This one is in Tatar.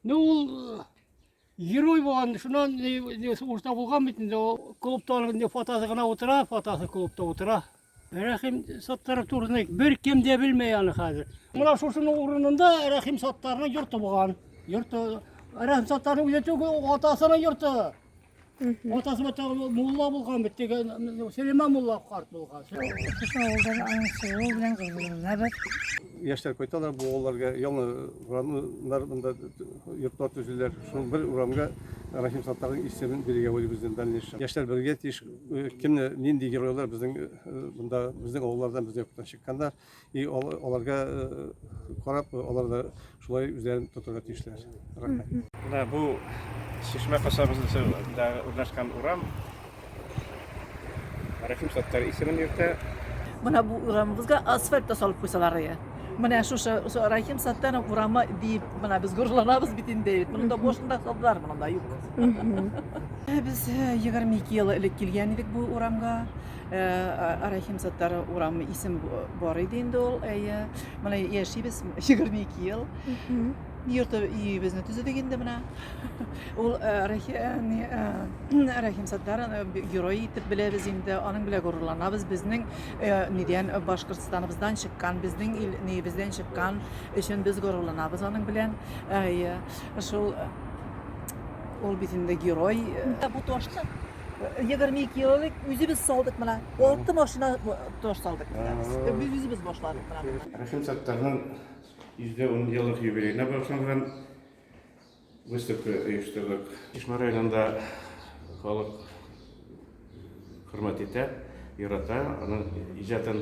Ne ol gерой болған, шунан урта болған бит, клубтан фотосы гына утыра, фотосы клубта утыра. Рәхим Саттаров турында бер кем дә белмәй аны хәзер. Менә шушының урынында Рәхим Саттарның йорты булган. Йорты Рәхим Саттарның үзе түгел, атасының йорты. Атасы мулла булган бит, Сөлейман мулла карт булган. Яшьләр кайталар, бу авылларга яңа урамнар монда йортлар төзеләр. Шуның бер урамга Рәхим Саттарның исемен бирергә уйлыйбыз дальнейшем. Яшьләр бергә тиеш кемне нинди геройлар безнең монда безнең авыллардан безгә күптән чыкканнар. И аларга карап, алар да шулай үзләрен тотарга тиешләр. Рәхмәт. Менә бу Шишмә касабасында урнашкан урам Рәхим Саттар исемен йөртә. Менә бу урамыбызга асфальт та салып куйсалар ия. Менә шушы Рәхим Саттарның урамы дип, менә без горурланабыз бит инде. Монда башында кызлар, монда юк. Без 22 ел элек килгән идек бу урамга. Рәхим Саттар урамы исем бар иде инде ул. Менә яшибез 22 ел. Йорты безне төзедек инде менә. Ул Рәхим Саттар герой итеп беләбез инде. Аның белән горурланабыз. Безнең нидән Башкортстаныбыздан чыккан, безнең илебездән чыккан өчен без горурланабыз аның белән. Шул ул бит инде герой. Бу ташны 22 ел элек үзебез салдык менә. 6 машина таш салдык. Без үзебез башладык менә. Рәхим Саттарның 110 еллык юбилейына багышланган выставка оештырдык. Шишмә районында халык хөрмәт итә, ярата, аның иҗатын